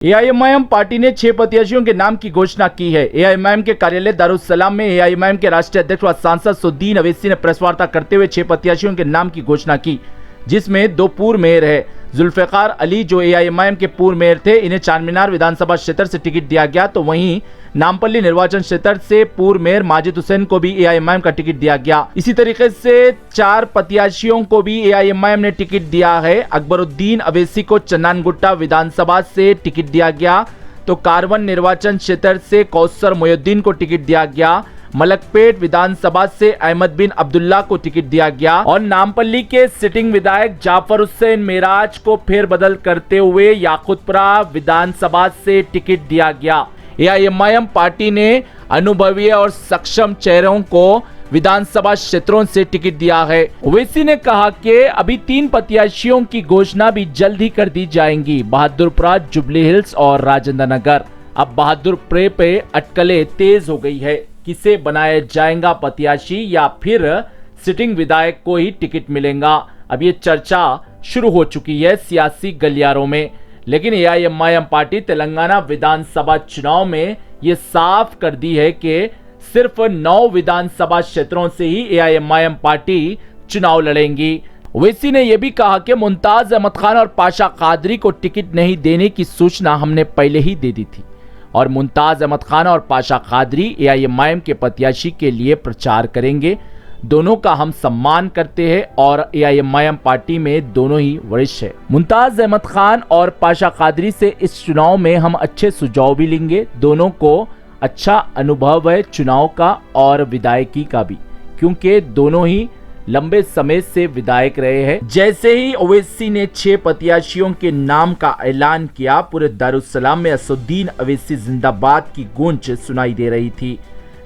AIMIM party ने 6 प्रत्याशियों के नाम की घोषणा की है। एआईएमआईएम के कार्यालय दारुस्सलाम में एआईएमआईएम के राष्ट्रीय अध्यक्ष व सांसद सुद्दीन अवैसी ने प्रेस वार्ता करते हुए 6 प्रत्याशियों के नाम की घोषणा की, जिसमें 2 पूर्व मेयर है। जुल्फिकार अली जो एआईएमआईएम के पूर्व मेयर थे, इन्हें चारमीनार विधानसभा क्षेत्र से टिकट दिया गया, तो वहीं नामपल्ली निर्वाचन क्षेत्र से पूर्व मेयर माजिद हुसैन को भी एआईएमआईएम का टिकट दिया गया। इसी तरीके से 4 प्रत्याशियों को भी एआईएमआईएम ने टिकट दिया है। अकबरुद्दीन अवैसी को चन्नानगुट्टा विधानसभा से टिकट दिया गया, तो कारवन निर्वाचन क्षेत्र से कौसर मोहिउद्दीन को टिकट दिया गया। मलकपेट विधानसभा से अहमद बिन अब्दुल्ला को टिकट दिया गया और नामपल्ली के सिटिंग विधायक जाफर हुसैन मेराज को फेरबदल करते हुए याकूतपुरा विधानसभा से टिकट दिया गया। एआईएमआईएम पार्टी ने अनुभवी और सक्षम चेहरों को विधानसभा क्षेत्रों से टिकट दिया है। ओवैसी ने कहा कि अभी 3 प्रत्याशियों की घोषणा भी जल्द ही कर दी जाएंगी, बहादुरपुरा, जुबली हिल्स और राजेंद्र नगर। अब बहादुरपुरे पे अटकलें तेज हो गई है, किसे बनाया जाएगा प्रत्याशी या फिर सिटिंग विधायक को ही टिकट मिलेगा। अब ये चर्चा शुरू हो चुकी है सियासी गलियारों में, लेकिन एआईएमआईएम पार्टी तेलंगाना विधानसभा चुनाव में ये साफ कर दी है कि सिर्फ 9 विधानसभा क्षेत्रों से ही एआईएमआईएम पार्टी चुनाव लड़ेंगी। ओवैसी ने यह भी कहा कि मुमताज अहमद खान और पाशा कादरी को टिकट नहीं देने की सूचना हमने पहले ही दे दी थी और मुमताज अहमद खान और पाशा कादरी एआईएमआईएम के प्रत्याशी के लिए प्रचार करेंगे। दोनों का हम सम्मान करते हैं और एआईएमआईएम पार्टी में दोनों ही वरिष्ठ है। मुमताज अहमद खान और पाशा कादरी से इस चुनाव में हम अच्छे सुझाव भी लेंगे। दोनों को अच्छा अनुभव है चुनाव का और विधायकी का भी, क्योंकि दोनों ही लंबे समय से विधायक रहे हैं। जैसे ही ओवैसी ने 6 प्रत्याशियों के नाम का ऐलान किया, पूरे दारुस्सलाम में असदुद्दीन अवैसी जिंदाबाद की गूंज सुनाई दे रही थी।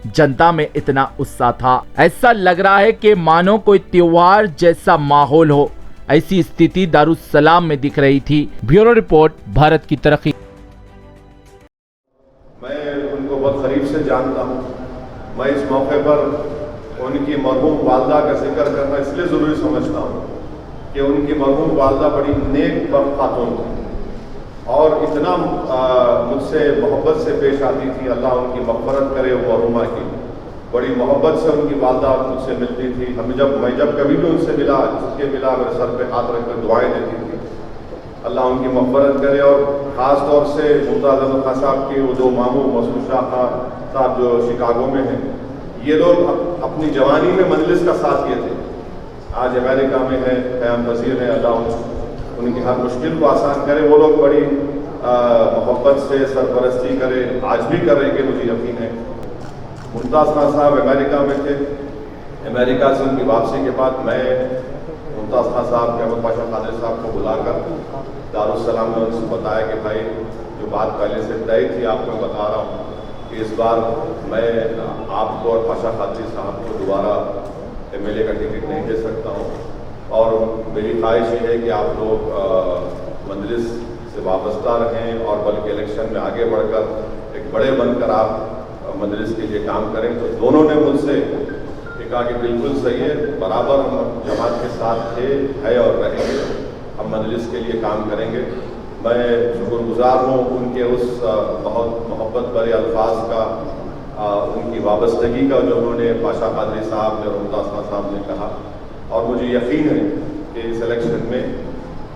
जनता में इतना उत्साह था, ऐसा लग रहा है कि मानो कोई त्योहार जैसा माहौल हो। ऐसी स्थिति दारुस्सलाम में दिख रही थी। ब्यूरो रिपोर्ट, भारत की तरक्की। मैं उनको बहुत करीब से जानता हूँ। मैं इस मौके पर उनकी मरहूम वालदा का जिक्र करना इसलिए ज़रूरी समझता हूँ कि उनकी मरहूम वालदा बड़ी नेक बख्त खातून थी और इतना मुझसे मोहब्बत से पेश आती थी। अल्लाह उनकी मग़फ़िरत करे वो मरहूमा की। बड़ी मोहब्बत से उनकी वालदा मुझसे मिलती थी। मैं जब कभी भी उनसे मिला, जिसके मिला, मेरे सर पे हाथ रखकर दुआएं देती थी। अल्लाह उनकी मग़फ़िरत करे। और ख़ास तौर से मुमताज़ अहमद खान साहब के वो 2 मामू मसूद शाह खान साहब जो शिकागो में हैं, ये लोग अपनी जवानी में मजलिस का साथ दिए थे। आज अमेरिका में है, क़याम पज़ीर है। अल्लाह उनकी हर मुश्किल को आसान करे। वो लोग बड़ी मोहब्बत से सरपरस्ती करे, आज भी कर रहे हैं, मुझे यकीन है। मुमताज़ खान साहब अमेरिका में थे। अमेरिका से उनकी वापसी के बाद मैं मुमताज़ खान साहब के अहमद पाशा कादरी साहब को बुलाकर दारुस्सलाम में उनसे बताया कि भाई जो बात पहले से तय थी आपको बता रहा हूँ कि इस बार मैं आपको और पाशा कादरी साहब को दोबारा एमएलए का टिकट नहीं दे सकता हूँ और मेरी ख्वाहिश ये है कि आप लोग मजलिस से वाबस्ता रहें और बल्कि इलेक्शन में आगे बढ़कर एक बड़े बनकर आप मजलिस के लिए काम करें। तो दोनों ने मुझसे कहा कि बिल्कुल सही है, बराबर हम जमात के साथ थे, है और रहेंगे। हम मजलिस के लिए काम करेंगे। मैं शुक्रगुजार हूँ उनके उस बहुत मोहब्बत भरे अल्फाज का, उनकी वाबस्तगी का जो उन्होंने पाशा कादरी साहब ने और मुमताज़ खान साहब ने कहा। और मुझे यकीन है कि इस इलेक्शन में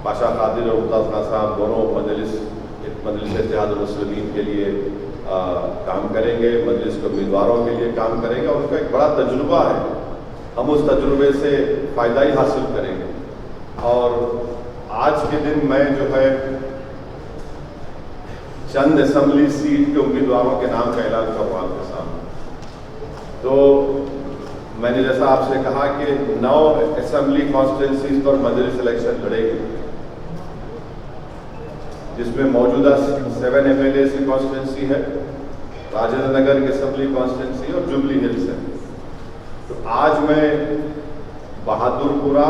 पाशा कादरी और मुमताज़ खान साहब दोनों मजलिस इत्तेहादुल मुस्लिमीन के लिए काम करेंगे, मजलिस के उम्मीदवारों के लिए काम करेंगे और उनका एक बड़ा तजुर्बा है। हम उस तजुर्बे से फ़ायदा ही हासिल करेंगे। और आज के दिन मैं जो है चंद असम्बली सीट के उम्मीदवारों के नाम का ऐलान कर रहा हूँ आपके सामने। तो मैंने जैसा आपसे कहा कि 9 असम्बली कॉन्स्टिट्यूंसीज पर मजलिस इलेक्शन लड़ेगी, जिसमें मौजूदा 7 एमएलए की कॉन्स्टिट्यूंसी है, राजेंद्र नगर की असम्बली कॉन्स्टिट्यूंसी और जुबली हिल्स है। तो आज मैं बहादुरपुरा,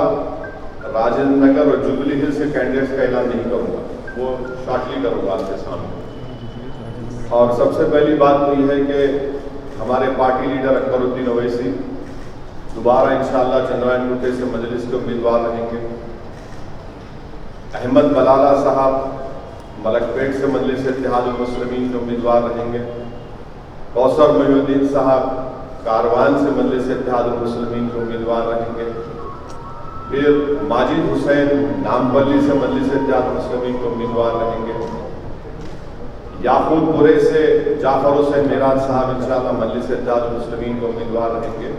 राजेंद्र नगर और जुबली हिल्स के कैंडिडेट्स का ऐलान नहीं करूंगा, वो शॉर्टली करूंगा आपके सामने। और सबसे पहली बात तो यह है कि हमारे पार्टी लीडर अकबरुद्दीन अवैसी दोबारा इंशाअल्लाह चंद्रायनगुट्टे से मजलिस के उम्मीदवार रहेंगे। अहमद बलाला साहब मलकपेट से मजलिस इत्तेहादुल मुस्लिमीन के उम्मीदवार रहेंगे। कौसर मोहिउद्दीन साहब कारवान से मजलिस इत्तेहादुल मुस्लिमीन के उम्मीदवार रहेंगे। फिर माजिद हुसैन नामपल्ली से मजलिस इत्तेहादुल मुस्लिमीन के उम्मीदवार रहेंगे। याकूबपुरे से जाफर हुसैन मेराज साहब इंशाअल्लाह मजलिस इत्तेहादुल मुस्लिमीन के उम्मीदवार रहेंगे।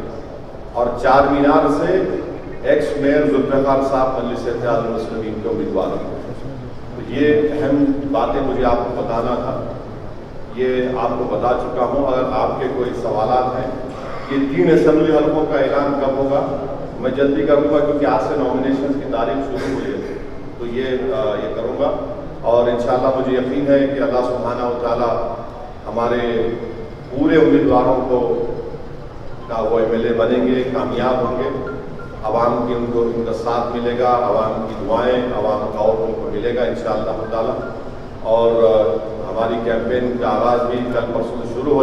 और चार मीनार से एक्स मेयर जुल्फ़िकार साहब मजलिस इत्तेहादुल मुस्लिमीन के उम्मीदवार रहेंगे। तो ये अहम बातें मुझे आपको बताना था, ये आपको बता चुका हूँ। अगर आपके कोई सवालात हैं, ये 3 असेंबली हल्कों का ऐलान कब होगा मैं जल्दी करूँगा, क्योंकि आज से नॉमिनेशन की तारीख शुरू हुई है, तो ये करूँगा। और इंशाअल्लाह मुझे यकीन है कि अल्लाह सुब्हानहू व तआला हमारे पूरे उम्मीदवारों को का वो MLA बनेंगे, कामयाब होंगे। अवाम की उनका साथ मिलेगा, अवाम की दुआएं, अवाम का और उनको मिलेगा इंशाअल्लाह ताला। और हमारी कैंपेन का आगाज़ भी कल परसों से शुरू